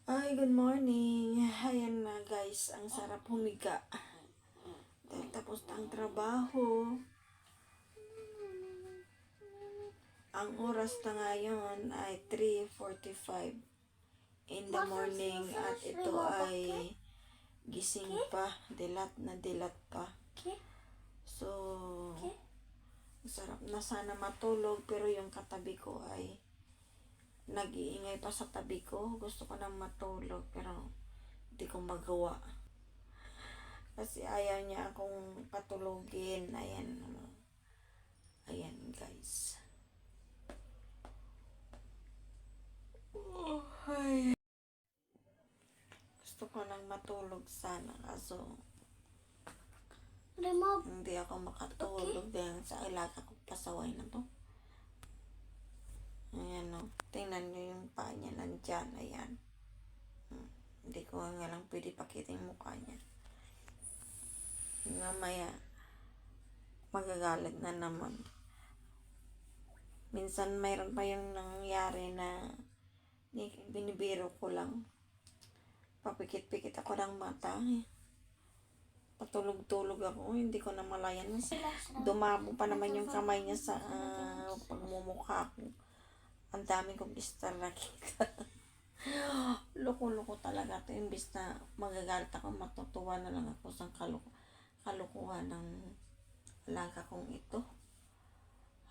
Ay, good morning. Ayan na guys, ang sarap humiga. Dahil tapos na ang trabaho. Ang oras na ngayon ay 3:45 in the morning at ito ay gising pa, dilat na dilat pa. So, sarap na sana matulog pero yung katabi ko ay nag-iingay pa sa tabi ko. Gusto ko nang matulog pero hindi ko magawa. Kasi ayaw niya akong patulogin. Ayan. Ayan guys. Ay. Gusto ko nang matulog sana. Kaso hindi ako makatulog dahil sa alaga ko pasaway na to. Ayan o. Tingnan nyo yung paa niya nandyan. Ayan. Hindi ko nga lang pwede pakita yung mukha niya. Mamaya magagalit na naman. Minsan mayroon pa yung nangyari na binibiro ko lang. Papikit-pikit ako ng mata. Patulog-tulog ako. Hindi ko na malayan. Dumabo pa naman yung kamay niya sa pagmumukha ko. Ang dami kong bistar nakita. Loko-loko talaga ito. Imbis na magagalit ako, matutuwa na lang ako sa kalukuhan ng alaga kong ito.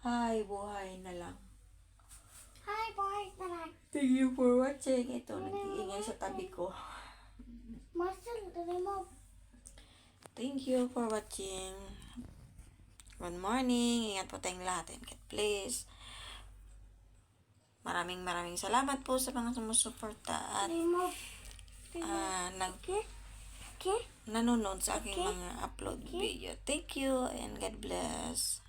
Hi, buhay na lang. Hi, boys na lang. Thank you for watching. Ito, nag-iingay sa tabi ko. Marcel, dali mo. Thank you for watching. Good morning. Ingat po tayong lahat. And God bless. Maraming salamat po sa mga sumusuporta at Dali mo. nanonood sa aking mga upload video. Thank you and God bless.